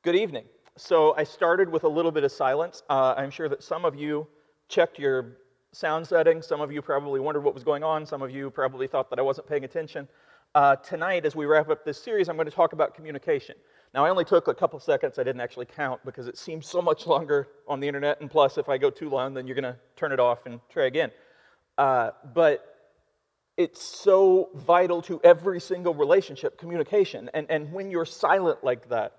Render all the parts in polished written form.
Good evening. So I started with a little bit of silence. I'm sure that some of you checked your sound settings. Some of you probably wondered what was going on. Some of you probably thought that I wasn't paying attention. Tonight, as we wrap up this series, I'm going to talk about communication. Now, I only took a couple seconds. I didn't actually count because it seems so much longer on the internet. And plus, if I go too long, then you're going to turn it off and try again. But it's so vital to every single relationship, communication. And when you're silent like that,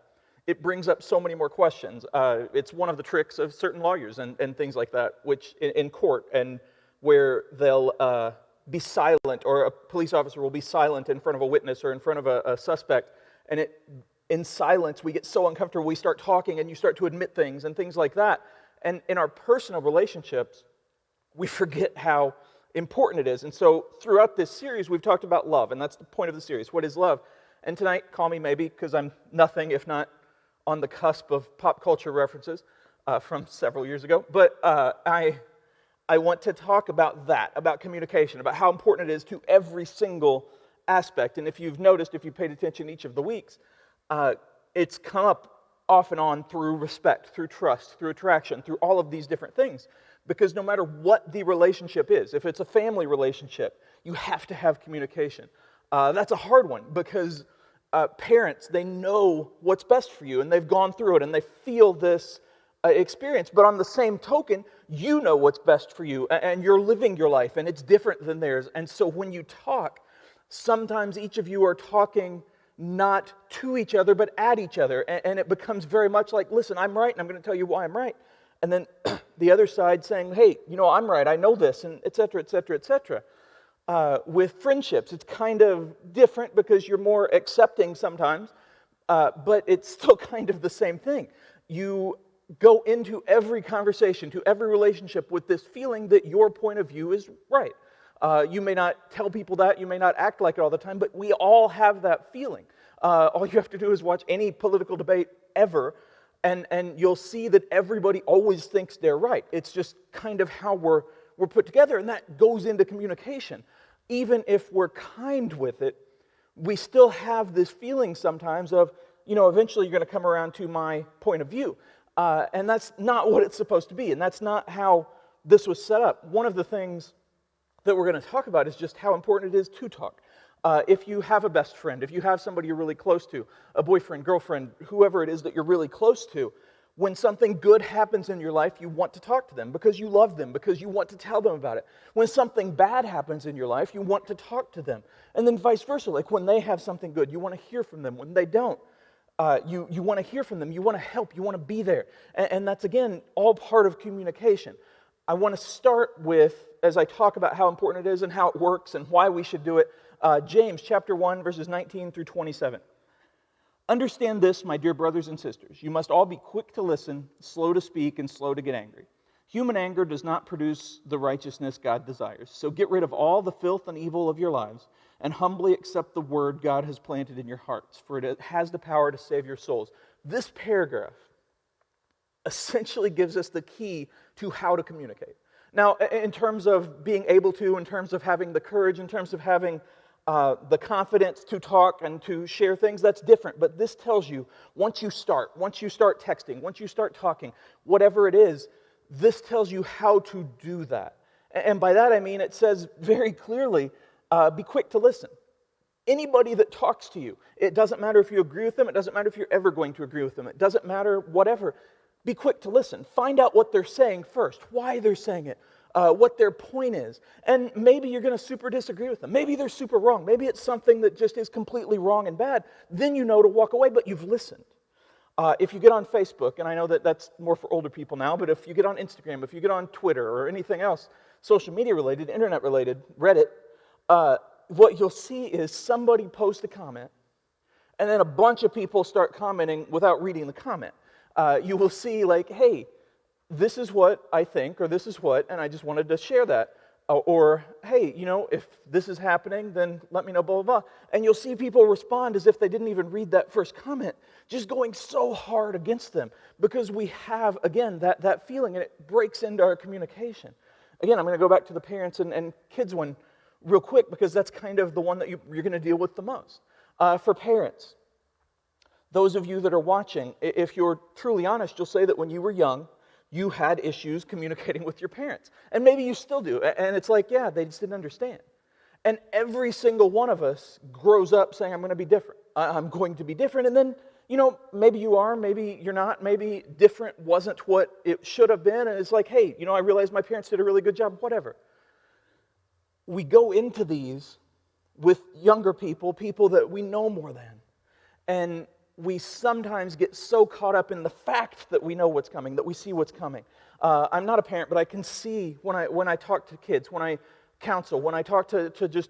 it brings up so many more questions. It's one of the tricks of certain lawyers and things like that, which in court, and where they'll be silent, or a police officer will be silent in front of a witness or in front of a suspect, and in silence we get so uncomfortable, we start talking and you start to admit things and things like that. And in our personal relationships, we forget how important it is. And so throughout this series, we've talked about love, and that's the point of the series. What is love? And tonight, call me maybe, because I'm nothing if not on the cusp of pop culture references from several years ago. But I want to talk about that, about communication, about how important it is to every single aspect. And if you've noticed, if you've paid attention each of the weeks, it's come up off and on through respect, through trust, through attraction, through all of these different things. Because no matter what the relationship is, if it's a family relationship, you have to have communication. That's a hard one because parents, they know what's best for you, and they've gone through it, and they feel this experience. But on the same token, you know what's best for you, and you're living your life, and it's different than theirs. And so when you talk, sometimes each of you are talking not to each other, but at each other. And it becomes very much like, listen, I'm right, and I'm going to tell you why I'm right. And then the other side saying, hey, you know, I'm right, I know this, and et cetera, et cetera, et cetera. With friendships, it's kind of different because you're more accepting sometimes, but it's still kind of the same thing. You go into every conversation, to every relationship with this feeling that your point of view is right. You may not tell people that, you may not act like it all the time, but we all have that feeling. All you have to do is watch any political debate ever, and you'll see that everybody always thinks they're right. It's just kind of how we're put together, and that goes into communication. Even if we're kind with it, we still have this feeling sometimes of, you know, eventually you're going to come around to my point of view. And that's not what it's supposed to be, and that's not how this was set up. One of the things that we're going to talk about is just how important it is to talk. If you have a best friend, if you have somebody you're really close to, a boyfriend, girlfriend, whoever it is that you're really close to, when something good happens in your life, you want to talk to them because you love them, because you want to tell them about it. When something bad happens in your life, you want to talk to them. And then vice versa, like when they have something good, you want to hear from them. When they don't, you want to hear from them. You want to help. You want to be there. And that's, again, all part of communication. I want to start with, as I talk about how important it is and how it works and why we should do it, James chapter 1, verses 19 through 27. Understand this, my dear brothers and sisters. You must all be quick to listen, slow to speak, and slow to get angry. Human anger does not produce the righteousness God desires. So get rid of all the filth and evil of your lives and humbly accept the word God has planted in your hearts, for it has the power to save your souls. This paragraph essentially gives us the key to how to communicate. Now, in terms of being able to, in terms of having the courage, in terms of having the confidence to talk and to share things, that's different. But this tells you, once you start texting, once you start talking, whatever it is, this tells you how to do that. And by that I mean, it says very clearly, be quick to listen. Anybody that talks to you, it doesn't matter if you agree with them, it doesn't matter if you're ever going to agree with them, it doesn't matter whatever. Be quick to listen. Find out what they're saying first, why they're saying it, what their point is. And maybe you're going to super disagree with them. Maybe they're super wrong. Maybe it's something that just is completely wrong and bad. Then you know to walk away, but you've listened. If you get on Facebook, and I know that that's more for older people now, but if you get on Instagram, if you get on Twitter or anything else, social media related, internet related, Reddit, what you'll see is somebody post a comment, and then a bunch of people start commenting without reading the comment. You will see like, hey, this is what I think, or this is what, and I just wanted to share that. Or, hey, you know, if this is happening, then let me know, blah, blah, blah. And you'll see people respond as if they didn't even read that first comment, just going so hard against them. Because we have, again, that feeling, and it breaks into our communication. Again, I'm going to go back to the parents and kids one real quick, because that's kind of the one that you're going to deal with the most. For parents, Those of you that are watching, if you're truly honest, you'll say that when you were young, you had issues communicating with your parents. And maybe you still do. And it's like, yeah, they just didn't understand. And every single one of us grows up saying, I'm going to be different. I'm going to be different. And then, maybe you are, maybe you're not, maybe different wasn't what it should have been. And it's like, hey, I realized my parents did a really good job, whatever. We go into these with younger people that we know more than. And we sometimes get so caught up in the fact that we know what's coming, that we see what's coming. I'm not a parent, but I can see when I talk to kids, when I counsel, when I talk to just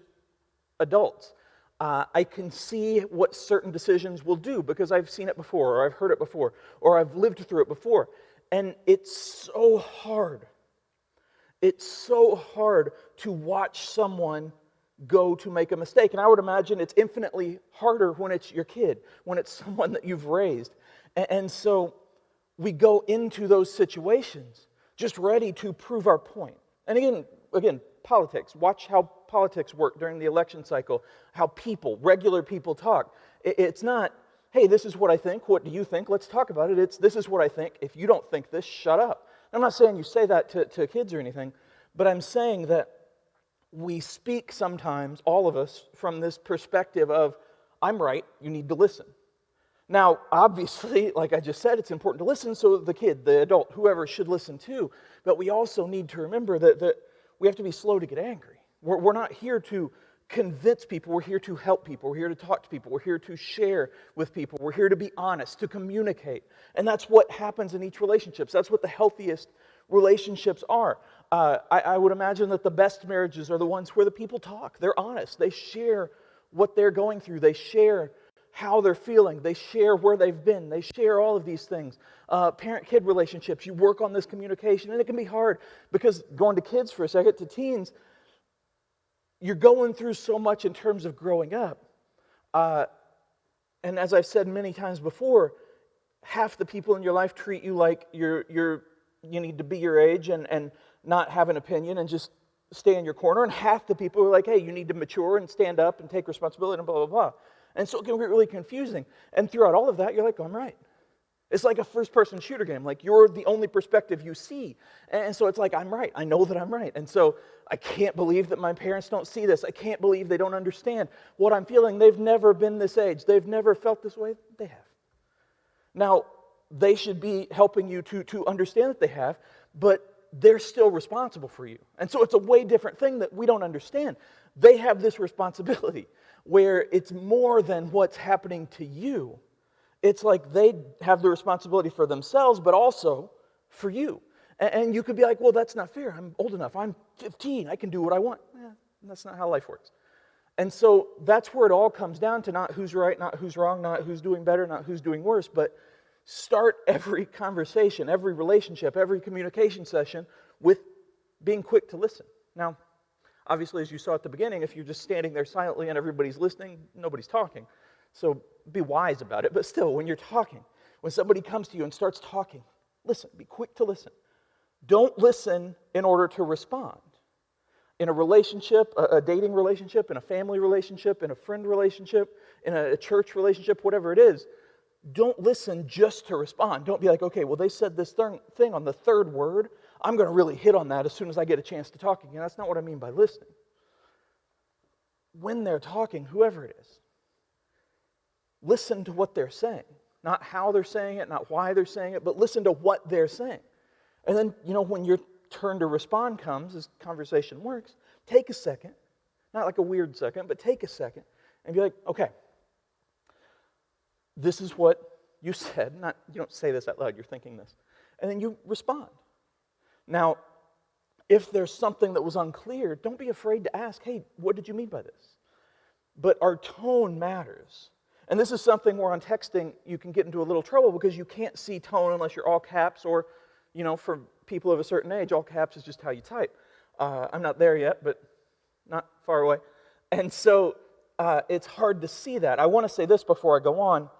adults, I can see what certain decisions will do because I've seen it before, or I've heard it before, or I've lived through it before. And it's so hard. It's so hard to watch someone go to make a mistake. And I would imagine it's infinitely harder when it's your kid, when it's someone that you've raised. And so we go into those situations just ready to prove our point. And again, politics. Watch how politics work during the election cycle, how regular people talk. It's not, hey, this is what I think. What do you think? Let's talk about it. It's, this is what I think. If you don't think this, shut up. I'm not saying you say that to kids or anything, but I'm saying that we speak sometimes, all of us, from this perspective of, I'm right, you need to listen. Now, obviously, like I just said, it's important to listen, so the kid, the adult, whoever should listen too. But we also need to remember that we have to be slow to get angry. We're not here to convince people. We're here to help people. We're here to talk to people. We're here to share with people. We're here to be honest, to communicate. And that's what happens in each relationship. That's what the healthiest relationships are. I would imagine that the best marriages are the ones where the people talk. They're honest. They share what they're going through. They share how they're feeling. They share where they've been. They share all of these things. Parent-kid relationships, you work on this communication, and it can be hard because going to kids for a second, to teens, you're going through so much in terms of growing up. And as I've said many times before, half the people in your life treat you like you need to be your age and not have an opinion and just stay in your corner. And half the people are like, hey, you need to mature and stand up and take responsibility and blah, blah, blah. And so it can get really confusing. And throughout all of that, you're like, oh, I'm right. It's like a first-person shooter game. Like, you're the only perspective you see. And so it's like, I'm right. I know that I'm right. And so I can't believe that my parents don't see this. I can't believe they don't understand what I'm feeling. They've never been this age. They've never felt this way. They have. Now, they should be helping you to understand that they have, but they're still responsible for you. And so it's a way different thing that we don't understand. They have this responsibility where it's more than what's happening to you. It's like they have the responsibility for themselves, but also for you. And you could be like, well, that's not fair. I'm old enough. I'm 15. I can do what I want. That's not how life works. And so that's where it all comes down to, not who's right, not who's wrong, not who's doing better, not who's doing worse, but start every conversation, every relationship, every communication session with being quick to listen. Now, obviously, as you saw at the beginning, if you're just standing there silently and everybody's listening, nobody's talking. So be wise about it. But still, when you're talking, when somebody comes to you and starts talking, listen, be quick to listen. Don't listen in order to respond. In a relationship, a dating relationship, in a family relationship, in a friend relationship, in a church relationship, whatever it is, don't listen just to respond. Don't be like, okay, well, they said this thing on the third word. I'm going to really hit on that as soon as I get a chance to talk again. That's not what I mean by listening. When they're talking, whoever it is, listen to what they're saying. Not how they're saying it, not why they're saying it, but listen to what they're saying. And then, when your turn to respond comes, as conversation works, take a second, not like a weird second, but take a second and be like, okay, this is what you said. You don't say this out loud, you're thinking this. And then you respond. Now, if there's something that was unclear, don't be afraid to ask, hey, what did you mean by this? But our tone matters. And this is something where on texting you can get into a little trouble because you can't see tone unless you're all caps, or, for people of a certain age, all caps is just how you type. I'm not there yet, but not far away. And so it's hard to see that. I want to say this before I go on.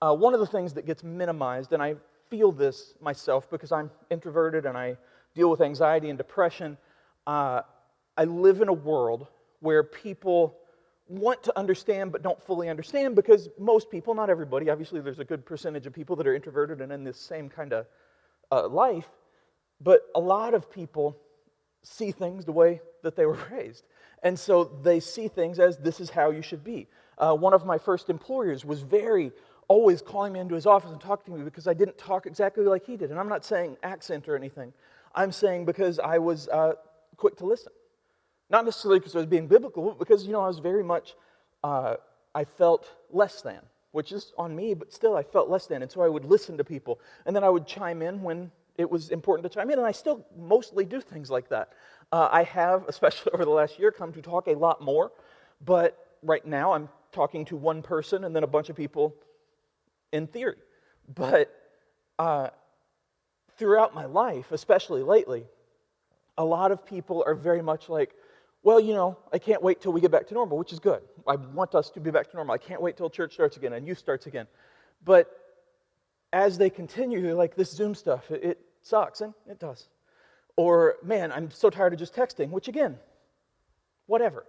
One of the things that gets minimized, and I feel this myself because I'm introverted and I deal with anxiety and depression, I live in a world where people want to understand but don't fully understand, because most people, not everybody, obviously there's a good percentage of people that are introverted and in this same kind of life, but a lot of people see things the way that they were raised. And so they see things as this is how you should be. One of my first employers was always calling me into his office and talking to me because I didn't talk exactly like he did. And I'm not saying accent or anything. I'm saying because I was quick to listen. Not necessarily because I was being biblical, but because, I was very much, I felt less than, which is on me, but still I felt less than. And so I would listen to people. And then I would chime in when it was important to chime in. And I still mostly do things like that. I have, especially over the last year, come to talk a lot more. But right now I'm talking to one person and then a bunch of people in theory. But throughout my life, especially lately, a lot of people are very much like, well, I can't wait till we get back to normal, which is good. I want us to be back to normal. I can't wait till church starts again and youth starts again. But as they continue, they're like, this Zoom stuff, it sucks, and it does. Or, man, I'm so tired of just texting, which again, whatever.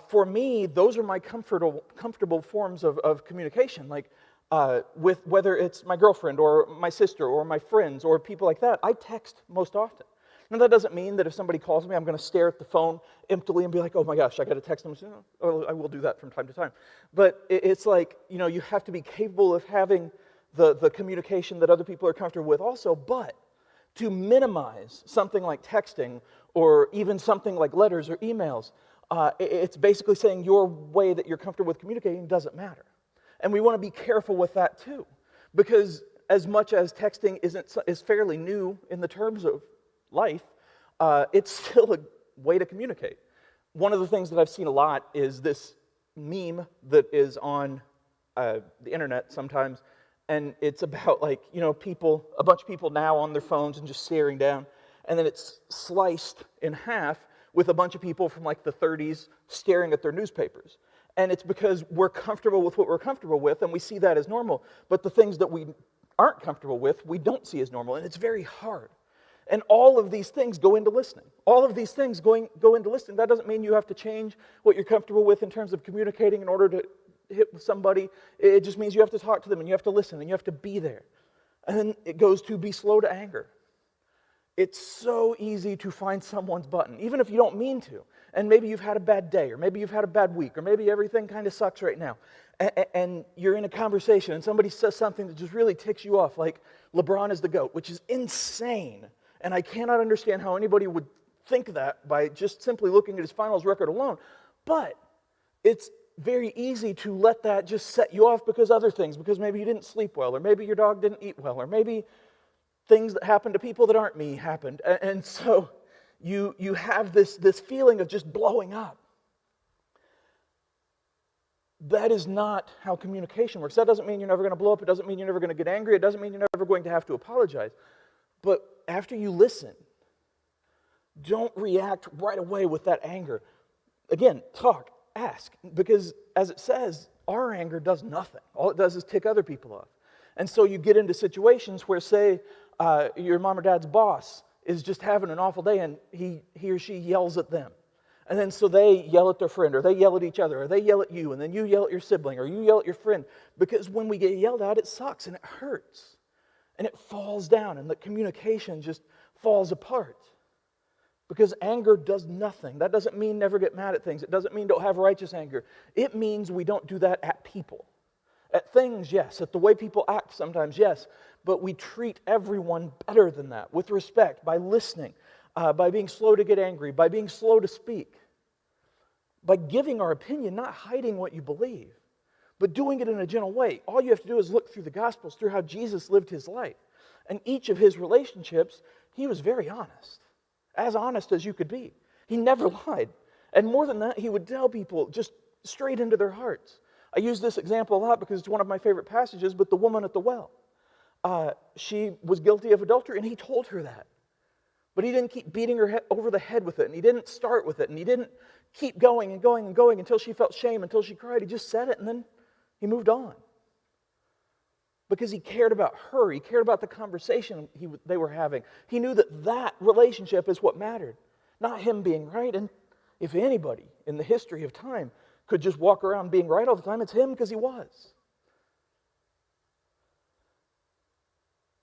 For me, those are my comfortable forms of communication. Like, with whether it's my girlfriend or my sister or my friends or people like that, I text most often. Now, that doesn't mean that if somebody calls me, I'm going to stare at the phone emptily and be like, oh my gosh, I got to text them. I will do that from time to time. But it's like, you have to be capable of having the communication that other people are comfortable with also. But to minimize something like texting or even something like letters or emails, it's basically saying your way that you're comfortable with communicating doesn't matter. And we want to be careful with that too. Because as much as texting is fairly new in the terms of life, it's still a way to communicate. One of the things that I've seen a lot is this meme that is on the internet sometimes, and it's about a bunch of people now on their phones and just staring down, and then it's sliced in half with a bunch of people from the 30s staring at their newspapers. And it's because we're comfortable with what we're comfortable with, and we see that as normal, but the things that we aren't comfortable with, we don't see as normal, and it's very hard. And all of these things go into listening. All of these things go into listening. That doesn't mean you have to change what you're comfortable with in terms of communicating in order to hit with somebody. It just means you have to talk to them, and you have to listen, and you have to be there. And then it goes to be slow to anger. It's so easy to find someone's button, even if you don't mean to. And maybe you've had a bad day, or maybe you've had a bad week, or maybe everything kind of sucks right now. And you're in a conversation, and somebody says something that just really ticks you off, like LeBron is the GOAT, which is insane. And I cannot understand how anybody would think that by just simply looking at his finals record alone. But it's very easy to let that just set you off because maybe you didn't sleep well, or maybe your dog didn't eat well, or maybe things that happen to people that aren't me happened. And so you have this feeling of just blowing up. That is not how communication works. That doesn't mean you're never going to blow up. It doesn't mean you're never going to get angry. It doesn't mean you're never going to have to apologize. But after you listen, don't react right away with that anger. Again, talk, ask, because as it says, our anger does nothing. All it does is tick other people off. And so you get into situations where, say, your mom or dad's boss is just having an awful day and he or she yells at them. And then so they yell at their friend, or they yell at each other, or they yell at you, and then you yell at your sibling, or you yell at your friend. Because when we get yelled at, it sucks and it hurts. And it falls down, and the communication just falls apart. Because anger does nothing. That doesn't mean never get mad at things. It doesn't mean don't have righteous anger. It means we don't do that at people. At things, yes. At the way people act sometimes, yes. But we treat everyone better than that, with respect, by listening, by being slow to get angry, by being slow to speak, by giving our opinion, not hiding what you believe, but doing it in a gentle way. All you have to do is look through the Gospels, through how Jesus lived his life. And each of his relationships, he was very honest as you could be. He never lied. And more than that, he would tell people just straight into their hearts. I use this example a lot because it's one of my favorite passages, but the woman at the well. She was guilty of adultery, and he told her that. But he didn't keep beating her over the head with it, and he didn't start with it, and he didn't keep going and going and going until she felt shame, until she cried. He just said it, and then he moved on. Because he cared about her. He cared about the conversation they were having. He knew that relationship is what mattered, not him being right. And if anybody in the history of time could just walk around being right all the time. It's him because he was.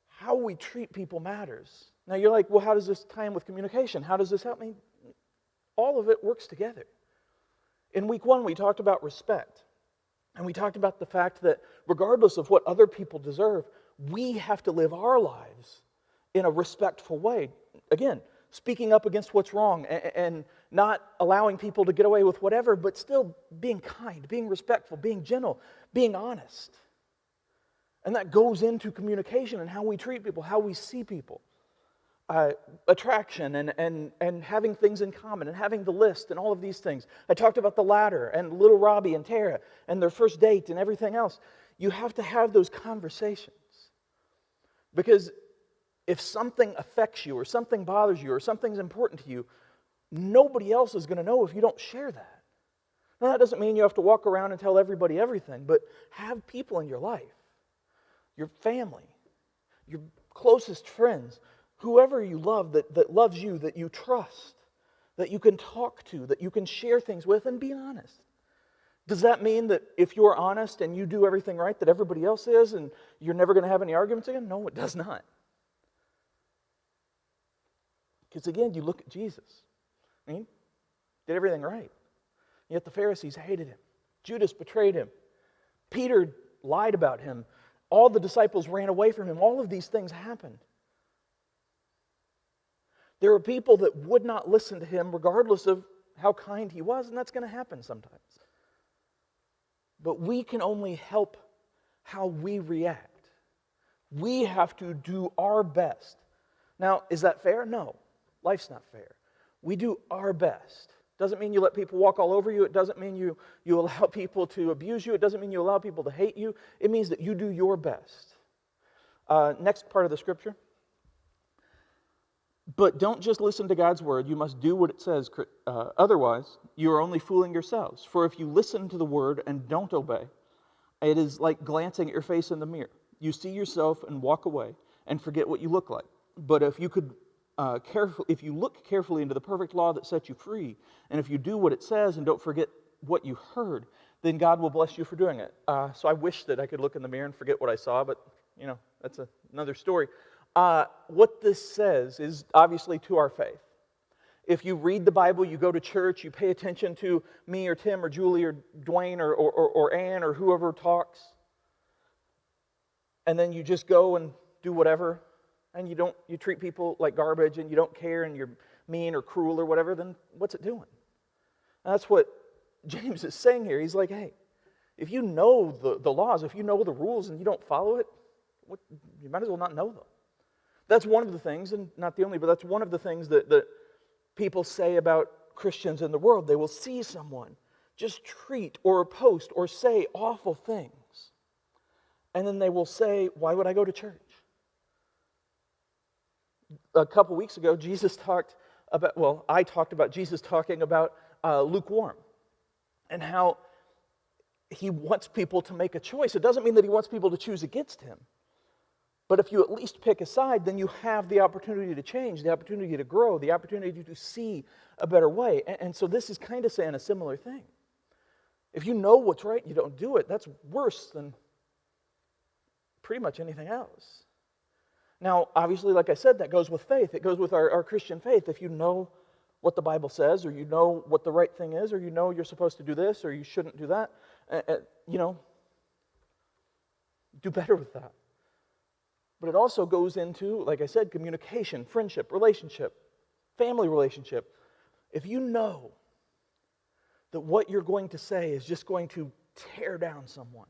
How we treat people matters. Now you're like, well, how does this tie in with communication? How does this help me? All of it works together. In week 1, we talked about respect. And we talked about the fact that regardless of what other people deserve, we have to live our lives in a respectful way. Again, speaking up against what's wrong and not allowing people to get away with whatever, but still being kind, being respectful, being gentle, being honest. And that goes into communication and how we treat people, how we see people. Attraction and having things in common and having the list and all of these things. I talked about the ladder and little Robbie and Tara and their first date and everything else. You have to have those conversations. Because if something affects you or something bothers you or something's important to you, nobody else is going to know if you don't share that. Now, that doesn't mean you have to walk around and tell everybody everything, but have people in your life, your family, your closest friends, whoever you love that loves you, that you trust, that you can talk to, that you can share things with, and be honest. Does that mean that if you're honest and you do everything right, that everybody else is and you're never going to have any arguments again? No, it does not. Because again, you look at Jesus. He did everything right. Yet the Pharisees hated him. Judas betrayed him. Peter lied about him. All the disciples ran away from him. All of these things happened. There were people that would not listen to him regardless of how kind he was, and that's going to happen sometimes. But we can only help how we react. We have to do our best. Now, is that fair? No. Life's not fair. We do our best. Doesn't mean you let people walk all over you. It doesn't mean you allow people to abuse you. It doesn't mean you allow people to hate you. It means that you do your best. Next part of the scripture. But don't just listen to God's word. You must do what it says. Otherwise, you are only fooling yourselves. For if you listen to the word and don't obey, it is like glancing at your face in the mirror. You see yourself and walk away and forget what you look like. But if you look carefully into the perfect law that sets you free, and if you do what it says and don't forget what you heard, then God will bless you for doing it. So I wish that I could look in the mirror and forget what I saw, but that's another story. What this says is obviously to our faith. If you read the Bible, you go to church, you pay attention to me or Tim or Julie or Dwayne or Ann or whoever talks, and then you just go and do whatever, and you treat people like garbage and you don't care and you're mean or cruel or whatever, then what's it doing? And that's what James is saying here. He's like, hey, if you know the laws, if you know the rules and you don't follow it, you might as well not know them. That's one of the things, and not the only, but that's one of the things that people say about Christians in the world. They will see someone just treat or post or say awful things, and then they will say, why would I go to church? A couple weeks ago, I talked about Jesus talking about lukewarm and how he wants people to make a choice. It doesn't mean that he wants people to choose against him. But if you at least pick a side, then you have the opportunity to change, the opportunity to grow, the opportunity to see a better way. And so this is kind of saying a similar thing. If you know what's right and you don't do it, that's worse than pretty much anything else. Now, obviously, like I said, that goes with faith. It goes with our Christian faith. If you know what the Bible says, or you know what the right thing is, or you know you're supposed to do this, or you shouldn't do that, do better with that. But it also goes into, like I said, communication, friendship, relationship, family relationship. If you know that what you're going to say is just going to tear down someone.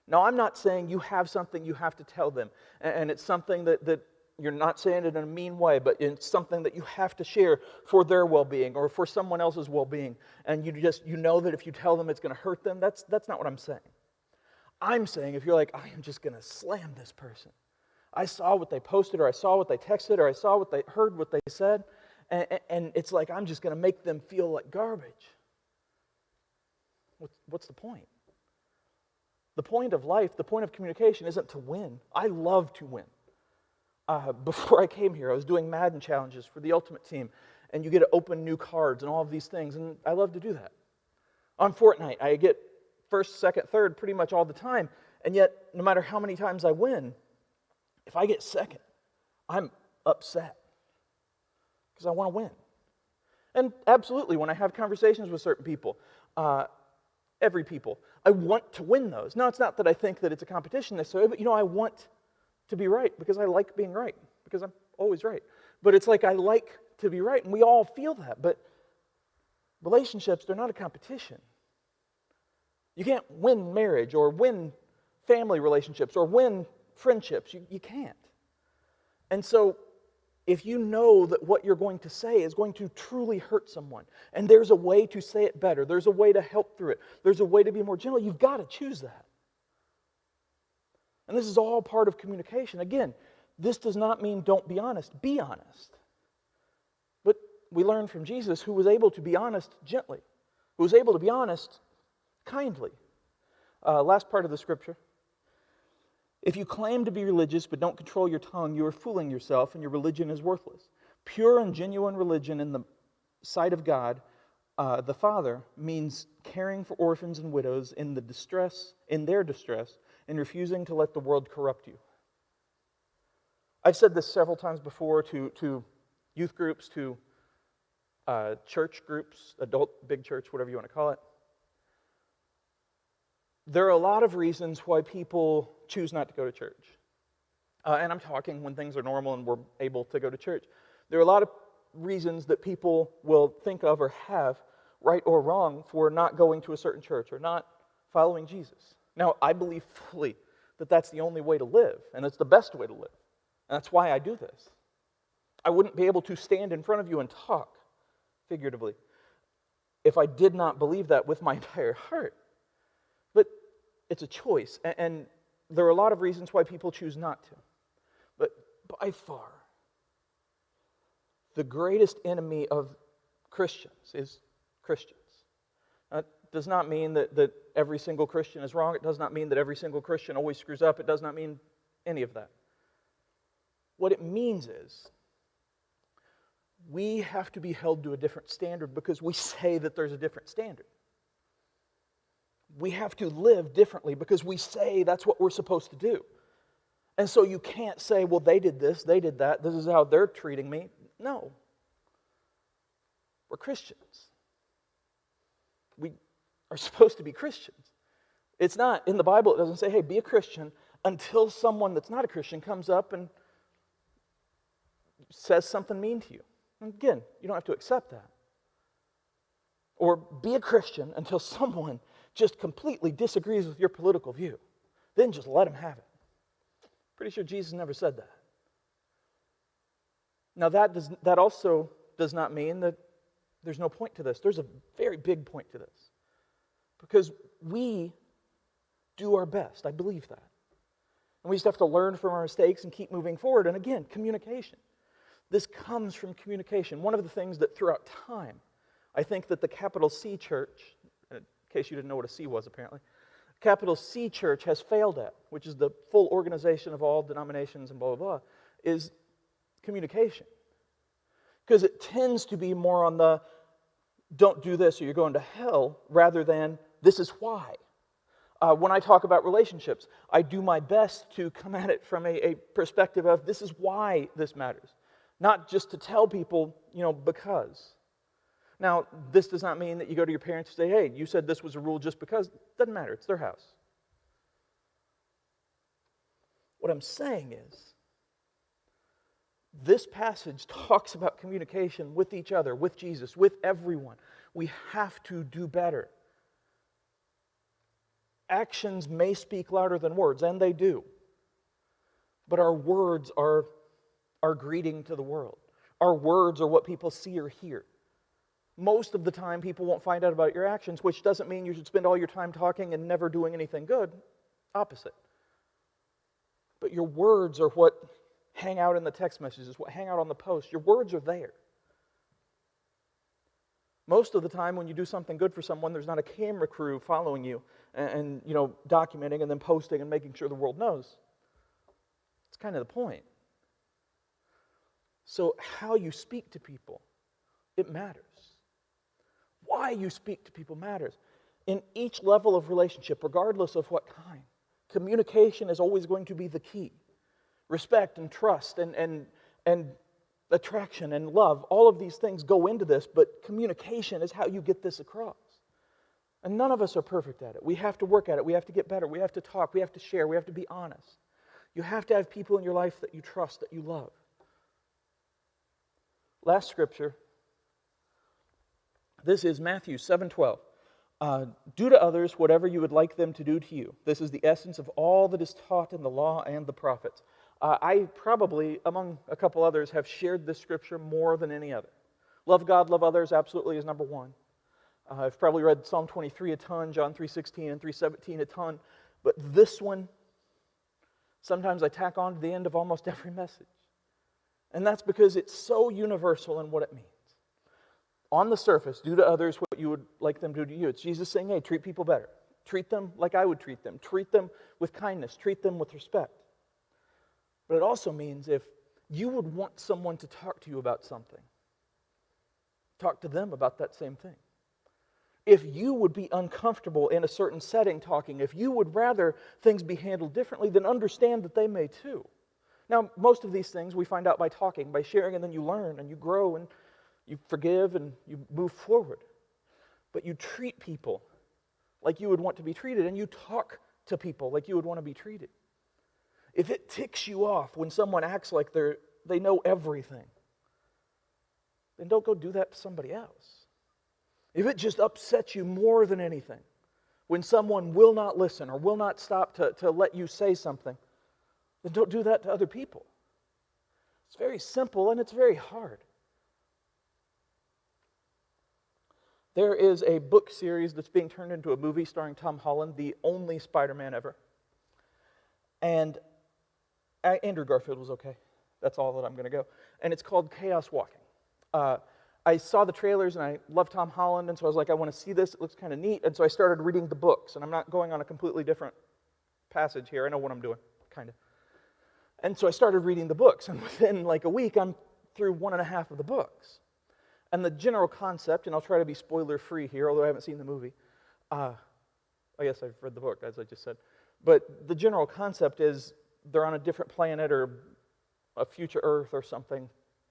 Now, I'm not saying you have something you have to tell them, and it's something that you're not saying it in a mean way, but it's something that you have to share for their well-being or for someone else's well-being, and you know that if you tell them it's going to hurt them. That's not what I'm saying. I'm saying if you're like, I am just going to slam this person. I saw what they posted, or I saw what they texted, or I saw what they heard, what they said, and it's like I'm just going to make them feel like garbage. What's the point? The point of life, the point of communication isn't to win. I love to win. Before I came here, I was doing Madden challenges for the Ultimate Team, and you get to open new cards and all of these things, and I love to do that. On Fortnite, I get first, second, third pretty much all the time. And yet, no matter how many times I win, if I get second, I'm upset because I want to win. And absolutely, when I have conversations with certain people, every people, I want to win those. Now, it's not that I think that it's a competition necessarily, but I want to be right because I like being right, because I'm always right. But it's like I like to be right, and we all feel that. But relationships, they're not a competition. You can't win marriage or win family relationships or win friendships. You can't. And so, if you know that what you're going to say is going to truly hurt someone, and there's a way to say it better, there's a way to help through it, there's a way to be more gentle, you've got to choose that. And this is all part of communication. Again, this does not mean don't be honest. Be honest. But we learn from Jesus, who was able to be honest gently, who was able to be honest kindly. Last part of the scripture. If you claim to be religious but don't control your tongue, you are fooling yourself and your religion is worthless. Pure and genuine religion in the sight of God, the Father, means caring for orphans and widows in their distress, and refusing to let the world corrupt you. I've said this several times before to youth groups, to church groups, adult, big church, whatever you want to call it. There are a lot of reasons why people choose not to go to church. And I'm talking when things are normal and we're able to go to church. There are a lot of reasons that people will think of or have, right or wrong, for not going to a certain church or not following Jesus. Now, I believe fully that that's the only way to live, and it's the best way to live. And that's why I do this. I wouldn't be able to stand in front of you and talk, figuratively, if I did not believe that with my entire heart. But it's a choice, and there are a lot of reasons why people choose not to. But by far, the greatest enemy of Christians is Christians. It does not mean that every single Christian is wrong. It does not mean that every single Christian always screws up. It does not mean any of that. What it means is we have to be held to a different standard because we say that there's a different standard. We have to live differently because we say that's what we're supposed to do. And so you can't say, well, they did this, they did that, this is how they're treating me. No. We're Christians. We are supposed to be Christians. It's not, in the Bible, it doesn't say, hey, be a Christian until someone that's not a Christian comes up and says something mean to you. And again, you don't have to accept that. Or be a Christian until someone just completely disagrees with your political view. Then just let them have it. Pretty sure Jesus never said that. Now that also does not mean that there's no point to this. There's a very big point to this. Because we do our best. I believe that. And we just have to learn from our mistakes and keep moving forward. And again, communication. This comes from communication. One of the things that throughout time, I think that the capital C church, in case you didn't know what a C was apparently, capital C church has failed at, which is the full organization of all denominations and blah, blah, blah, is communication. Because it tends to be more on the don't do this or you're going to hell rather than this is why. When I talk about relationships, I do my best to come at it from a perspective of this is why this matters. Not just to tell people, because. Now, this does not mean that you go to your parents and say, hey, you said this was a rule just because. It doesn't matter. It's their house. What I'm saying is, this passage talks about communication with each other, with Jesus, with everyone. We have to do better. Actions may speak louder than words, and they do. But our words are our greeting to the world. Our words are what people see or hear. Most of the time, people won't find out about your actions, which doesn't mean you should spend all your time talking and never doing anything good. Opposite. But your words are what hang out in the text messages, what hang out on the post. Your words are there. Most of the time, when you do something good for someone, there's not a camera crew following you and documenting and then posting and making sure the world knows. It's kind of the point. So how you speak to people, it matters. Why you speak to people matters. In each level of relationship, regardless of what kind, communication is always going to be the key. Respect and trust and attraction and love, all of these things go into this, but communication is how you get this across. And none of us are perfect at it. We have to work at it. We have to get better. We have to talk. We have to share. We have to be honest. You have to have people in your life that you trust, that you love. Last scripture. This is Matthew 7:12. Do to others whatever you would like them to do to you. This is the essence of all that is taught in the law and the prophets. I probably, among a couple others, have shared this scripture more than any other. Love God, love others absolutely is number one. I've probably read Psalm 23 a ton, John 3:16 and 3:17 a ton. But this one, sometimes I tack on to the end of almost every message. And that's because it's so universal in what it means. On the surface, do to others what you would like them to do to you. It's Jesus saying, hey, treat people better. Treat them like I would treat them. Treat them with kindness. Treat them with respect. But it also means if you would want someone to talk to you about something, talk to them about that same thing. If you would be uncomfortable in a certain setting talking, if you would rather things be handled differently, then understand that they may too. Now, most of these things we find out by talking, by sharing, and then you learn and you grow and you forgive and you move forward. But you treat people like you would want to be treated, and you talk to people like you would want to be treated. If it ticks you off when someone acts like they know everything, then don't go do that to somebody else. If it just upsets you more than anything, when someone will not listen or will not stop to let you say something, then don't do that to other people. It's very simple and it's very hard. There is a book series that's being turned into a movie starring Tom Holland, the only Spider-Man ever. And Andrew Garfield was okay. That's all that I'm going to go. And it's called Chaos Walking. I saw the trailers and I love Tom Holland, and so I was like, I want to see this. It looks kind of neat. And so I started reading the books. And I'm not going on a completely different passage here. I know what I'm doing, kind of. And so I started reading the books. And within like a week, I'm through 1.5 of the books. And the general concept, and I'll try to be spoiler-free here, although I haven't seen the movie. I guess I've read the book, as I just said. But the general concept is they're on a different planet or a future Earth or something.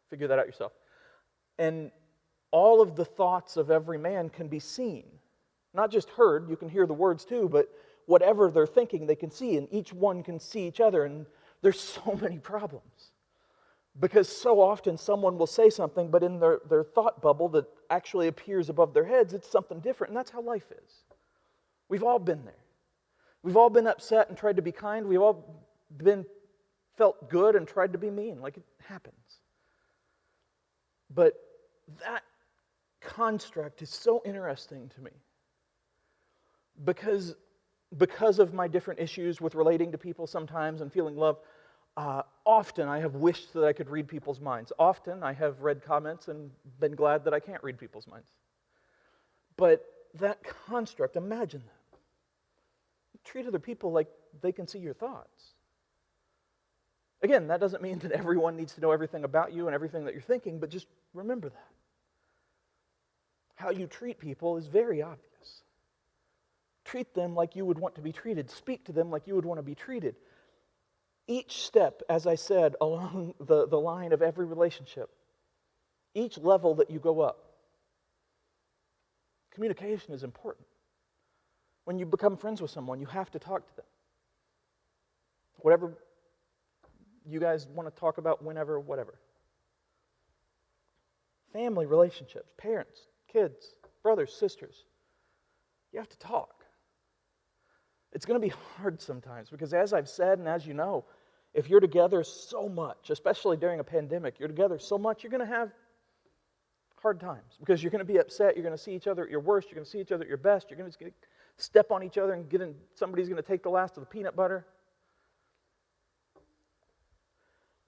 Figure that out yourself. And all of the thoughts of every man can be seen. Not just heard, you can hear the words too, but whatever they're thinking, they can see, and each one can see each other. And there's so many problems. Because so often someone will say something, but in their thought bubble that actually appears above their heads, it's something different. And that's how life is. We've all been there. We've all been upset and tried to be kind. We've all felt good and tried to be mean. Like, it happens. But that construct is so interesting to me. Because of my different issues with relating to people sometimes and feeling love, often I have wished that I could read people's minds. Often I have read comments and been glad that I can't read people's minds. But that construct, imagine that. Treat other people like they can see your thoughts. Again, that doesn't mean that everyone needs to know everything about you and everything that you're thinking, but just remember that. How you treat people is very obvious. Treat them like you would want to be treated. Speak to them like you would want to be treated. Each step, as I said, along the line of every relationship, each level that you go up, communication is important. When you become friends with someone, you have to talk to them. Whatever you guys want to talk about, whenever, whatever. Family relationships, parents, kids, brothers, sisters. You have to talk. It's going to be hard sometimes because, as I've said and as you know, if you're together so much, especially during a pandemic, you're together so much, you're going to have hard times because you're going to be upset. You're going to see each other at your worst. You're going to see each other at your best. You're going to step on each other and somebody's going to take the last of the peanut butter.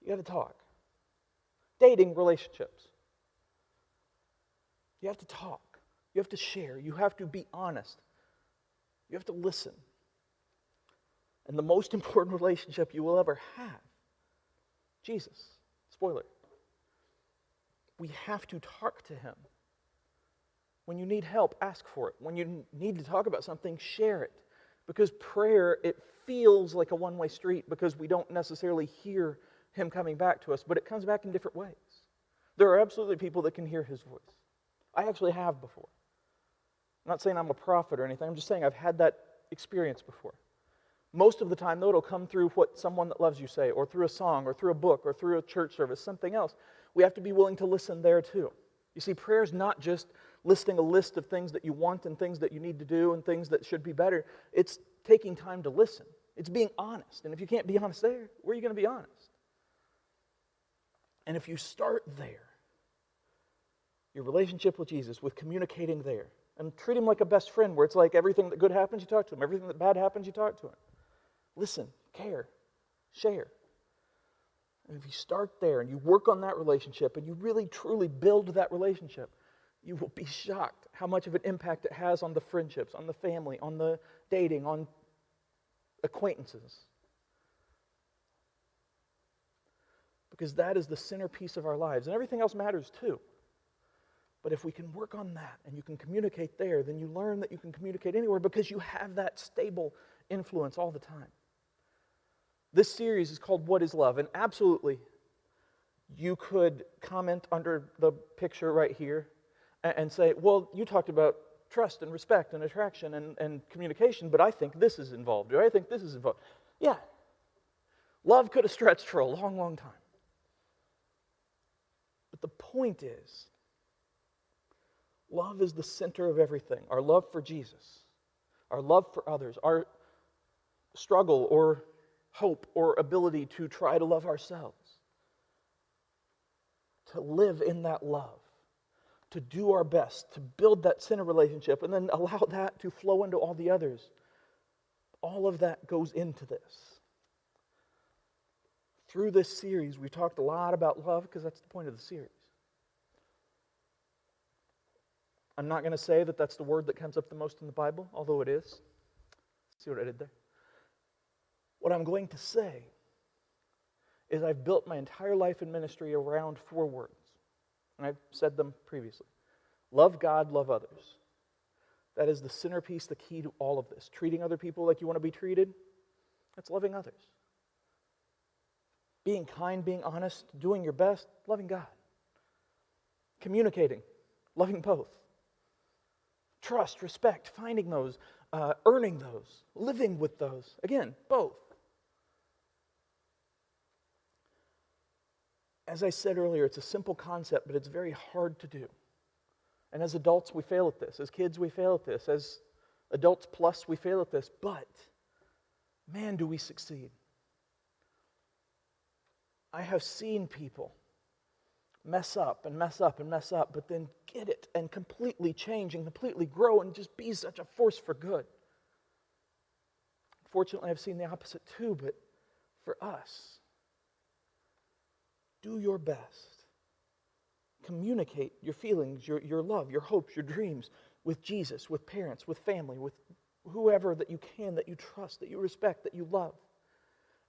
You got to talk. Dating relationships. You have to talk. You have to share. You have to be honest. You have to listen. And the most important relationship you will ever have, Jesus. Spoiler. We have to talk to him. When you need help, ask for it. When you need to talk about something, share it. Because prayer, it feels like a one-way street because we don't necessarily hear Him coming back to us, but it comes back in different ways. There are absolutely people that can hear His voice. I actually have before. I'm not saying I'm a prophet or anything. I'm just saying I've had that experience before. Most of the time, though, it'll come through what someone that loves you say, or through a song, or through a book, or through a church service, something else. We have to be willing to listen there too. You see, prayer is not just listing a list of things that you want and things that you need to do and things that should be better. It's taking time to listen. It's being honest. And if you can't be honest there, where are you going to be honest? And if you start there, your relationship with Jesus, with communicating there, and treat Him like a best friend, where it's like everything that good happens, you talk to Him. Everything that bad happens, you talk to Him. Listen, care, share. And if you start there and you work on that relationship and you really truly build that relationship, you will be shocked how much of an impact it has on the friendships, on the family, on the dating, on acquaintances. Because that is the centerpiece of our lives. And everything else matters too. But if we can work on that and you can communicate there, then you learn that you can communicate anywhere because you have that stable influence all the time. This series is called What is Love? And absolutely, you could comment under the picture right here and say, well, you talked about trust and respect and attraction and communication, but I think this is involved, or I think this is involved. Yeah. Love could have stretched for a long, long time. But the point is, love is the center of everything. Our love for Jesus, our love for others, our struggle or hope or ability to try to love ourselves, to live in that love, to do our best, to build that center relationship, and then allow that to flow into all the others. All of that goes into this. Through this series, we've talked a lot about love because that's the point of the series. I'm not going to say that that's the word that comes up the most in the Bible, although it is. See what I did there? What I'm going to say is I've built my entire life in ministry around 4 words. And I've said them previously. Love God, love others. That is the centerpiece, the key to all of this. Treating other people like you want to be treated, that's loving others. Being kind, being honest, doing your best, loving God. Communicating, loving both. Trust, respect, finding those, earning those, living with those. Again, both. As I said earlier, it's a simple concept, but it's very hard to do. And as adults, we fail at this. As kids, we fail at this. As adults plus, we fail at this. But, man, do we succeed. I have seen people mess up and mess up and mess up, but then get it and completely change and completely grow and just be such a force for good. Fortunately, I've seen the opposite too, but for us, do your best. Communicate your feelings, your love, your hopes, your dreams with Jesus, with parents, with family, with whoever that you can, that you trust, that you respect, that you love.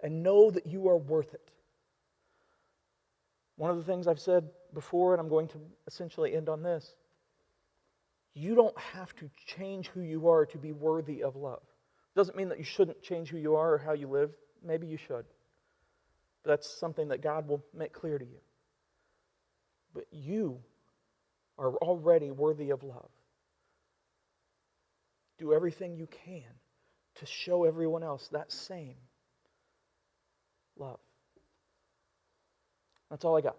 And know that you are worth it. One of the things I've said before, and I'm going to essentially end on this, you don't have to change who you are to be worthy of love. Doesn't mean that you shouldn't change who you are or how you live. Maybe you should. But that's something that God will make clear to you. But you are already worthy of love. Do everything you can to show everyone else that same love. That's all I got.